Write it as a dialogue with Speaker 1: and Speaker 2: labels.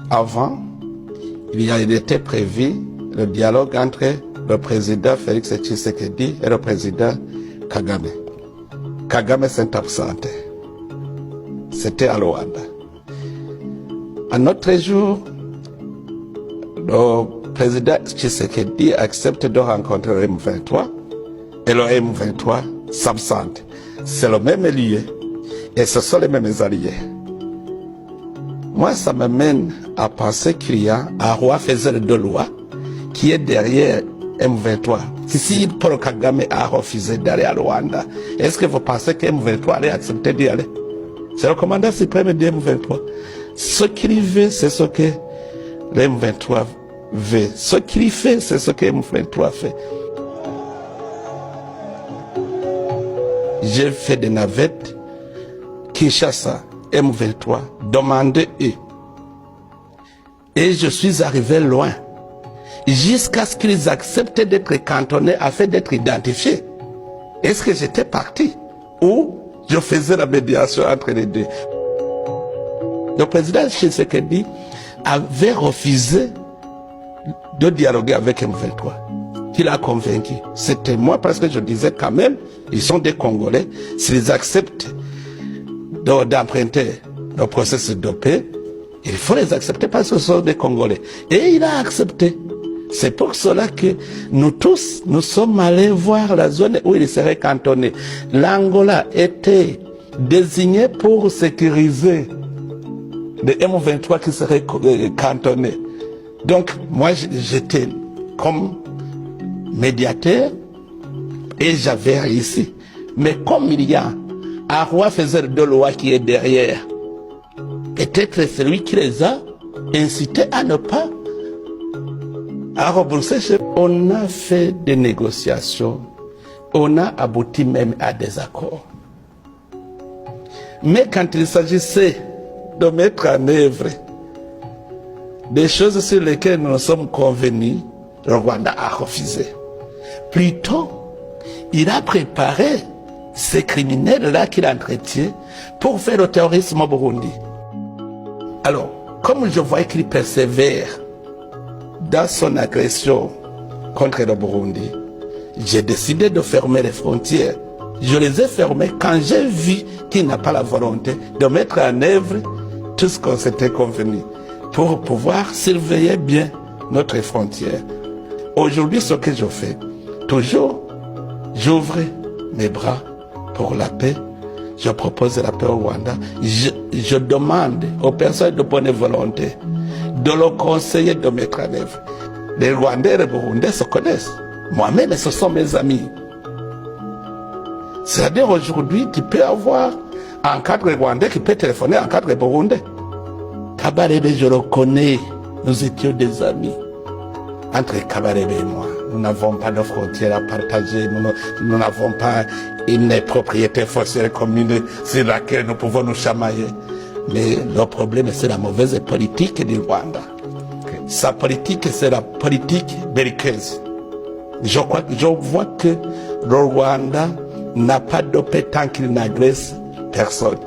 Speaker 1: Avant, il était prévu le dialogue entre le président Félix Tshisekedi et le président Kagame. Kagame s'est absenté. C'était à Luanda. Un autre jour, le président Tshisekedi accepte de rencontrer le M23 et le M23 s'absente. C'est le même lieu et ce sont les mêmes alliés. Moi, ça m'amène à penser qu'il y a un roi faiseur de loi qui est derrière M23. Si Paul Kagame a refusé d'aller à Luanda, est-ce que vous pensez que M23 allait accepter d'y aller? C'est le commandant suprême de M23. Ce qu'il veut, c'est ce que le M23 veut. Ce qu'il fait, c'est ce que M23 fait. J'ai fait des navettes, Kinshasa, M23, demandez eux. Et je suis arrivé loin, jusqu'à ce qu'ils acceptent d'être cantonnés afin d'être identifiés. Est-ce que j'étais parti ou je faisais la médiation entre les deux? Le président Tshisekedi avait refusé de dialoguer avec M23. Qui l'a convaincu? C'était moi, parce que je disais quand même, ils sont des Congolais, s'ils acceptent d'emprunter le processus de paix, il faut les accepter parce que ce sont des Congolais. Et il a accepté. C'est pour cela que nous tous, nous sommes allés voir la zone où il serait cantonné. L'Angola était désigné pour sécuriser les M23 qui seraient cantonnés. Donc, moi, j'étais comme médiateur et j'avais réussi. Mais comme il y a un roi faiseur de loi qui est derrière, peut-être celui qui les a incités à ne pas rembourser. On a fait des négociations, on a abouti même à des accords. Mais quand il s'agissait de mettre en œuvre des choses sur lesquelles nous sommes convenus, le Rwanda a refusé. Plutôt, il a préparé ces criminels-là qu'il entretient pour faire le terrorisme au Burundi. Alors, comme je voyais qu'il persévère dans son agression contre le Burundi, j'ai décidé de fermer les frontières. Je les ai fermées quand j'ai vu qu'il n'a pas la volonté de mettre en œuvre tout ce qu'on s'était convenu pour pouvoir surveiller bien notre frontière. Aujourd'hui, ce que je fais, toujours, j'ouvre mes bras pour la paix. Je propose la paix au Rwanda. Je demande aux personnes de bonne volonté de le conseiller de mettre en œuvre. Les Rwandais et les Burundais se connaissent. Moi-même, ce sont mes amis. C'est-à-dire aujourd'hui, tu peux avoir un cadre Rwandais qui peut téléphoner à un cadre Burundais. Kabarebe, je le connais. Nous étions des amis. Entre Kabarebe et moi, nous n'avons pas de frontières à partager. Nous n'avons pas une propriété foncière commune sur laquelle nous pouvons nous chamailler. Mais le problème, c'est la mauvaise politique du Rwanda. Sa politique, c'est la politique belliqueuse. Je vois que le Rwanda n'a pas de paix tant qu'il n'agresse personne.